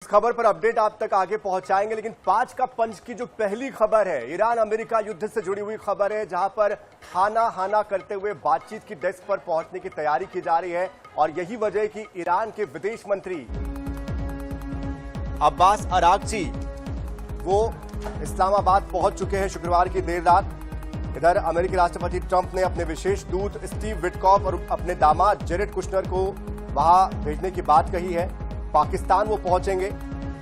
इस खबर पर अपडेट आप तक आगे पहुंचाएंगे, लेकिन 5 का पंच की जो पहली खबर है ईरान अमेरिका युद्ध से जुड़ी हुई खबर है, जहां पर हाना हाना करते हुए बातचीत की डेस्क पर पहुंचने की तैयारी की जा रही है। और यही वजह है कि ईरान के विदेश मंत्री अब्बास अरागची वो इस्लामाबाद पहुंच चुके हैं शुक्रवार की देर रात। इधर अमेरिकी राष्ट्रपति ट्रंप ने अपने विशेष दूत स्टीव विटकॉफ और अपने दामाद जेरेड कुशनर को वहां भेजने की बात कही है। पाकिस्तान वो पहुंचेंगे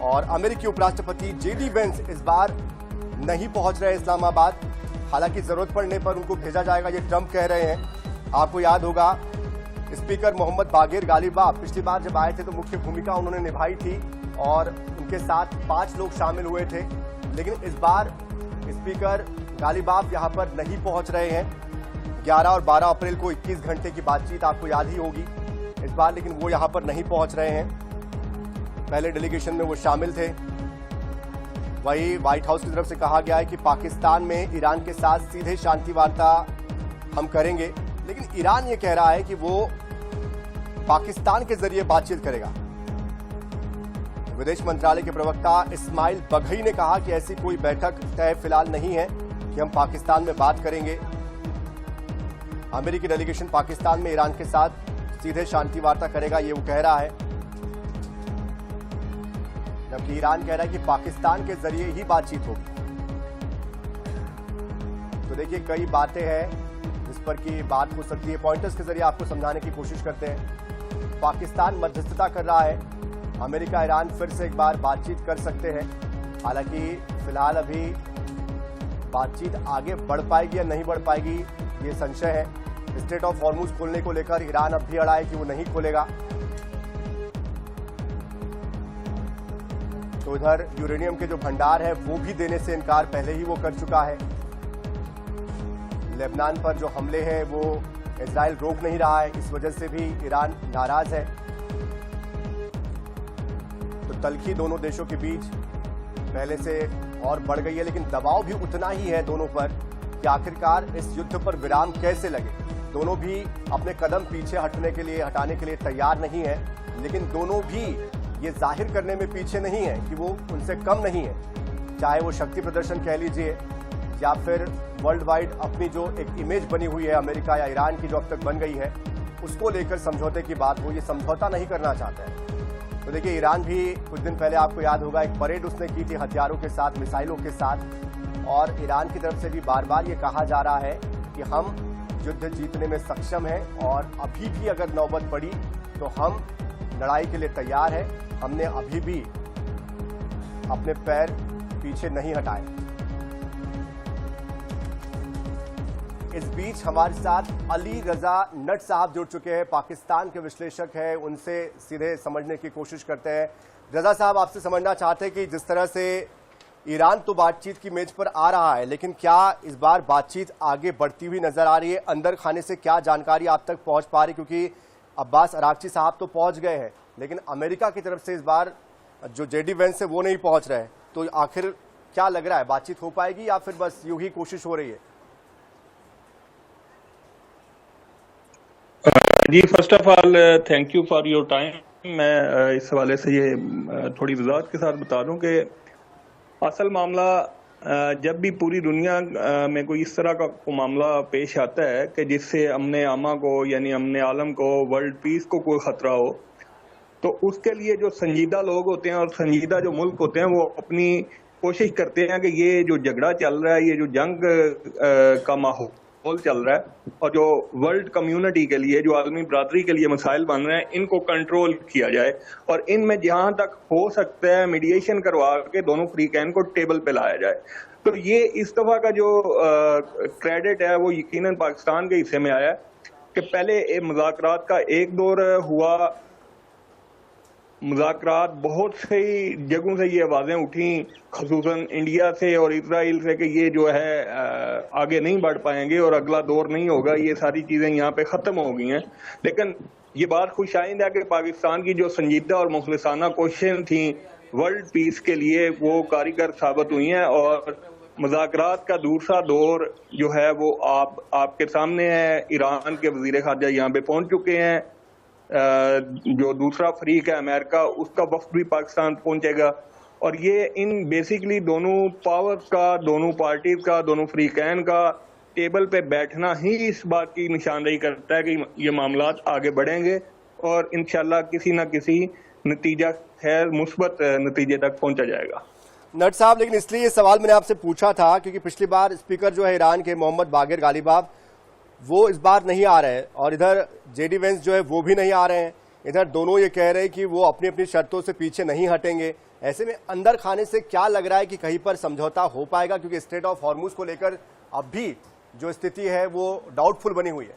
और अमेरिकी उपराष्ट्रपति जेडी वेंस इस बार नहीं पहुंच रहे इस्लामाबाद। हालांकि जरूरत पड़ने पर उनको भेजा जाएगा, ये ट्रंप कह रहे हैं। आपको याद होगा स्पीकर मोहम्मद बागेर गालिबाफ पिछली बार जब आए थे तो मुख्य भूमिका उन्होंने निभाई थी और उनके साथ 5 लोग शामिल हुए थे। लेकिन इस बार स्पीकर गालिबाफ यहां पर नहीं पहुंच रहे हैं। 11 और 12 अप्रैल को 21 घंटे की बातचीत आपको याद ही होगी इस बार, लेकिन वो यहां पर नहीं पहुंच रहे हैं। पहले डेलीगेशन में वो शामिल थे। वही व्हाइट हाउस की तरफ से कहा गया है कि पाकिस्तान में ईरान के साथ सीधे शांति वार्ता हम करेंगे, लेकिन ईरान ये कह रहा है कि वो पाकिस्तान के जरिए बातचीत करेगा। विदेश मंत्रालय के प्रवक्ता इस्माइल बघई ने कहा कि ऐसी कोई बैठक तय फिलहाल नहीं है कि हम पाकिस्तान में बात करेंगे। अमेरिकी डेलीगेशन पाकिस्तान में ईरान के साथ सीधे शांति वार्ता करेगा, ये वो कह रहा है, जबकि ईरान कह रहा है कि पाकिस्तान के जरिए ही बातचीत होगी। तो देखिए कई बातें हैं जिस पर की बात हो सकती है। पॉइंटर्स के जरिए आपको समझाने की कोशिश करते हैं। पाकिस्तान मध्यस्थता कर रहा है, अमेरिका ईरान फिर से एक बार बातचीत कर सकते हैं। हालांकि फिलहाल अभी बातचीत आगे बढ़ पाएगी या नहीं बढ़ पाएगी ये संशय है। स्ट्रेट ऑफ हॉर्मुज खोलने को लेकर ईरान अब भी अड़ा है कि वो नहीं खोलेगा। तो इधर यूरेनियम के जो भंडार है वो भी देने से इनकार पहले ही वो कर चुका है। लेबनान पर जो हमले हैं वो इजराइल रोक नहीं रहा है, इस वजह से भी ईरान नाराज है। तो तल्खी दोनों देशों के बीच पहले से और बढ़ गई है, लेकिन दबाव भी उतना ही है दोनों पर कि आखिरकार इस युद्ध पर विराम कैसे लगे। दोनों भी अपने कदम पीछे हटाने के लिए तैयार नहीं है, लेकिन दोनों भी ये जाहिर करने में पीछे नहीं है कि वो उनसे कम नहीं है। चाहे वो शक्ति प्रदर्शन कह लीजिए या फिर वर्ल्ड वाइड अपनी जो एक इमेज बनी हुई है अमेरिका या ईरान की जो अब तक बन गई है उसको लेकर समझौते की बात हो, ये समझौता नहीं करना चाहते हैं। तो देखिए ईरान भी कुछ दिन पहले आपको याद होगा एक परेड उसने की थी हथियारों के साथ, मिसाइलों के साथ, और ईरान की तरफ से भी बार बार ये कहा जा रहा है कि हम युद्ध जीतने में सक्षम हैं और अभी भी अगर नौबत पड़ी तो हम लड़ाई के लिए तैयार है। हमने अभी भी अपने पैर पीछे नहीं हटाए। इस बीच हमारे साथ अली रजा नट साहब जुड़ चुके हैं, पाकिस्तान के विश्लेषक हैं, उनसे सीधे समझने की कोशिश करते हैं। रजा साहब, आपसे समझना चाहते हैं कि जिस तरह से ईरान तो बातचीत की मेज पर आ रहा है, लेकिन क्या इस बार बातचीत आगे बढ़ती हुई नजर आ रही है? अंदर खाने से क्या जानकारी आप तक पहुंच पा रही? क्योंकि अब्बास अरागची साहब तो पहुंच गए हैं, लेकिन अमेरिका की तरफ से इस बार जो जेडी वेंस है वो नहीं पहुंच रहे हैं। तो आखिर क्या लग रहा है, बातचीत हो पाएगी या फिर बस यूं ही कोशिश हो रही है? जी, first of all thank you for your time. मैं इस हवाले से ये थोड़ी वजाहत के साथ बता दूं कि असल मामला जब भी पूरी दुनिया में कोई इस तरह का मामला पेश आता है कि जिससे अमने आमा को यानी अमने आलम को, वर्ल्ड पीस को कोई खतरा हो, तो उसके लिए जो संजीदा लोग होते हैं और संजीदा जो मुल्क होते हैं वो अपनी कोशिश करते हैं कि ये जो झगड़ा चल रहा है, ये जो जंग का माहौल चल रहा है और जो वर्ल्ड कम्युनिटी के लिए, जो आलमी बरादरी के लिए मसाइल बन रहे हैं, इनको कंट्रोल किया जाए और इनमें जहां तक हो सकता है मीडिएशन करवा के दोनों फ्रीकैन को टेबल पे लाया जाए। तो ये इस दफा का जो क्रेडिट है वो यकीनन पाकिस्तान के हिस्से में आया है कि पहले मुज़ाकरात का एक दौर हुआ। मुज़ाकरात बहुत सी जगहों से ये आवाज़ें उठी, ख़ुसूसन इंडिया से और इजराइल से, कि ये जो है आगे नहीं बढ़ पाएंगे और अगला दौर नहीं होगा, ये सारी चीज़ें यहाँ पे ख़त्म हो गई हैं। लेकिन ये बात खुशाइंद है कि पाकिस्तान की जो संजीदा और मुखलिसाना कोशिशें थी वर्ल्ड पीस के लिए वो कारीगर साबित हुई हैं और मुज़ाकरात का दूसरा दौर जो है वो आपके सामने है। ईरान के वज़ीर ख़ारजा यहाँ पे पहुँच चुके हैं जो दूसरा फरीक है अमेरिका, उसका वफ्द भी पाकिस्तान पहुंचेगा। और ये इन बेसिकली दोनों पावर्स का, दोनों पार्टीज का, दोनों फरीकैन का टेबल पे बैठना ही इस बात की निशानदेही करता है कि ये मामलात आगे बढ़ेंगे और इंशाल्लाह किसी ना किसी नतीजा खैर मुस्बत नतीजे तक पहुंचा जाएगा। नट साहब, लेकिन इसलिए ये सवाल मैंने आपसे पूछा था क्योंकि पिछली बार स्पीकर जो है ईरान के मोहम्मद बागिर गालिबाफ, वो इस बार नहीं आ रहे हैं और इधर जेडी वेंस जो है वो भी नहीं आ रहे हैं। इधर दोनों ये कह रहे हैं कि वो अपनी अपनी शर्तों से पीछे नहीं हटेंगे। ऐसे में अंदर खाने से क्या लग रहा है कि कहीं पर समझौता हो पाएगा, क्योंकि स्ट्रेट ऑफ हॉर्मुज को लेकर अब भी जो स्थिति है वो डाउटफुल बनी हुई है।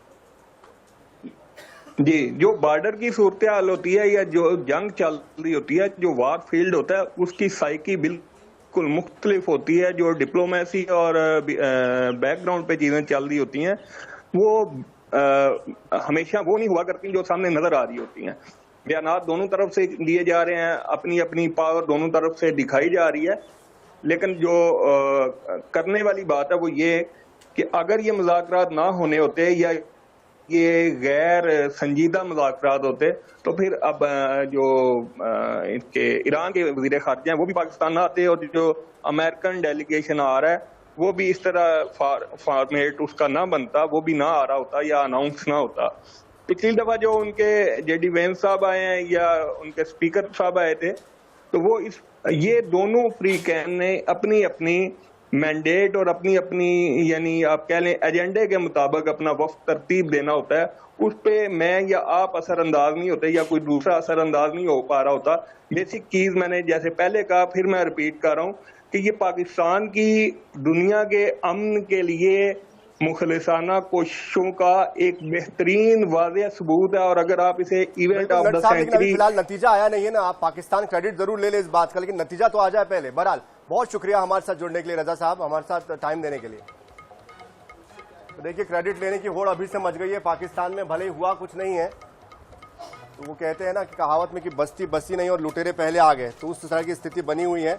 जी, जो बॉर्डर की सूरत हाल होती है या जो जंग चल रही होती है, जो वार फील्ड होता है, उसकी साइकी बिल्कुल मुख्तलिफ होती है। जो डिप्लोमेसी और बैकग्राउंड पे चीजें चल रही होती हैं वो हमेशा वो नहीं हुआ करती जो सामने नजर आ रही होती हैं। बयानात दोनों तरफ से लिए जा रहे हैं, अपनी अपनी पावर दोनों तरफ से दिखाई जा रही है, लेकिन जो करने वाली बात है वो ये कि अगर ये मुज़ाकरात ना होने होते या ये गैर संजीदा मुज़ाकरात होते तो फिर अब जो इनके ईरान के वज़ीर ख़ारिजा हैं वो भी पाकिस्तान ना आते और जो अमेरिकन डेलीगेशन आ रहा है वो भी इस तरह फॉर्मेट उसका ना बनता, वो भी ना आ रहा होता या अनाउंस ना होता। पिछली दफा जो उनके जेडी वेंस साहब आए हैं या उनके स्पीकर साहब आए थे तो वो ये दोनों फ्रीकैन ने अपनी अपनी मैंडेट और अपनी अपनी यानी आप कह लें एजेंडे के मुताबिक अपना वफ्द तरतीब देना होता है। उस पे मैं या आप असरअंदाज नहीं होते या कोई दूसरा असरअंदाज नहीं हो पा रहा होता। बेसिक चीज मैंने जैसे पहले कहा, फिर मैं रिपीट कर रहा हूँ कि ये पाकिस्तान की दुनिया के अमन के लिए मुखलिसाना कोशिशों का एक बेहतरीन वाज़ेह सबूत है। और अगर आप इसे इवेंट ऑफ द सेंचुरी, फिलहाल नतीजा आया नहीं है ना, आप पाकिस्तान क्रेडिट जरूर ले ले इस बात का, लेकिन नतीजा तो आ जाए पहले। बहरहाल बहुत शुक्रिया हमारे साथ जुड़ने के लिए रजा साहब, हमारे साथ टाइम देने के लिए। तो देखिए, क्रेडिट लेने की होड़ अभी से मच गई है पाकिस्तान में, भले ही हुआ कुछ नहीं है। तो वो कहते हैं ना कि कहावत में कि बस्ती बसी नहीं और लुटेरे पहले आ गए, तो उस तरह की स्थिति बनी हुई है।